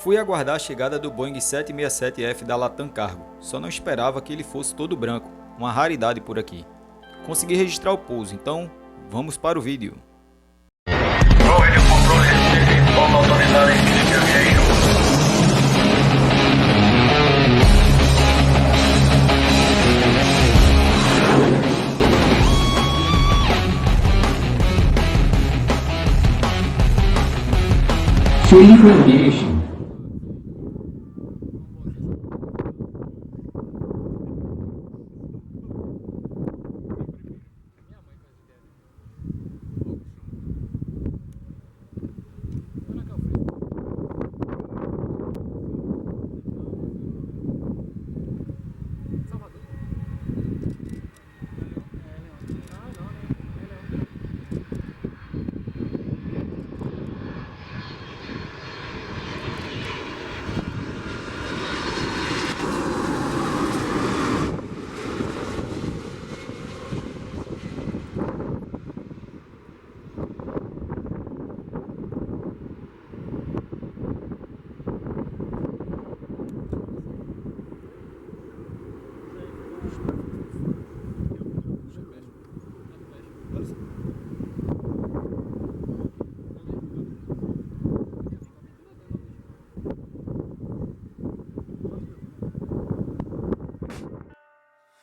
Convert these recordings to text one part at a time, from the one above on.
Fui aguardar a chegada do Boeing 767F da Latam Cargo, só não esperava que ele fosse todo branco, uma raridade por aqui. Consegui registrar o pouso, então vamos para o vídeo. Boeing encontrou Recife, como autoridade em aviation. Free Aviation.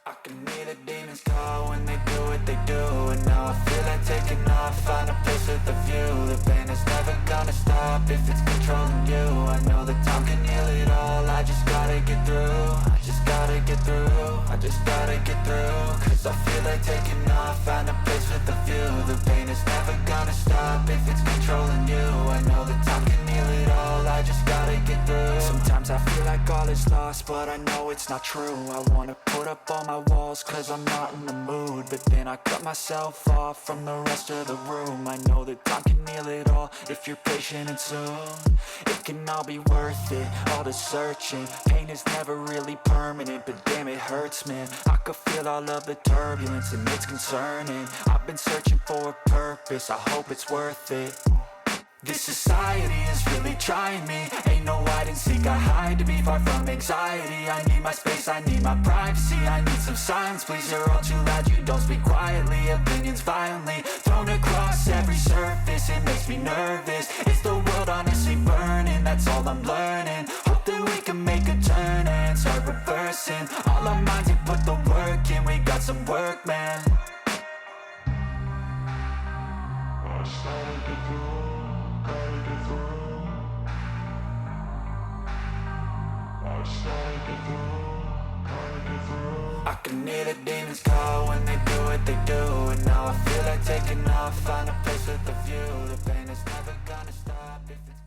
I can hear the demons call when they do what they do. And now I feel like taking off, find a place with a view. The pain is never gonna stop if it's controlling you. I know that time can heal it all, I just gotta get through. I just gotta get through, I just gotta get through. Cause I feel like taking off, find a place with a view. The pain is never gonna stop if it's controlling you. I know that time can heal it all, I just gotta get through. Sometimes I feel like all is lost, but I know it's not true. I wanna put up all my walls cause I'm not in the mood, but then I cut myself off from the rest of the room. I know that time can heal it all if you're patient, and soon it can all be worth it, all the searching. Pain is never really permanent, but damn it hurts, man. I could feel all of the turbulence and it's concerning. I've been searching for a purpose, I hope it's worth it. This society is really trying me. Ain't no hide and seek, I hide to be far from anxiety. I need my space, I need my privacy. I need some silence, please, you're all too loud. You don't speak quietly, opinions violently thrown across every surface. It makes me nervous, it's the world honestly burning. That's all I'm learning, hope that we can make a turn and start reversing all our minds and put the work in. We got some work, man. I started to do. I can hear the demons call when they do what they do. And now I feel like taking off, find a place with a view. The pain is never gonna stop if it's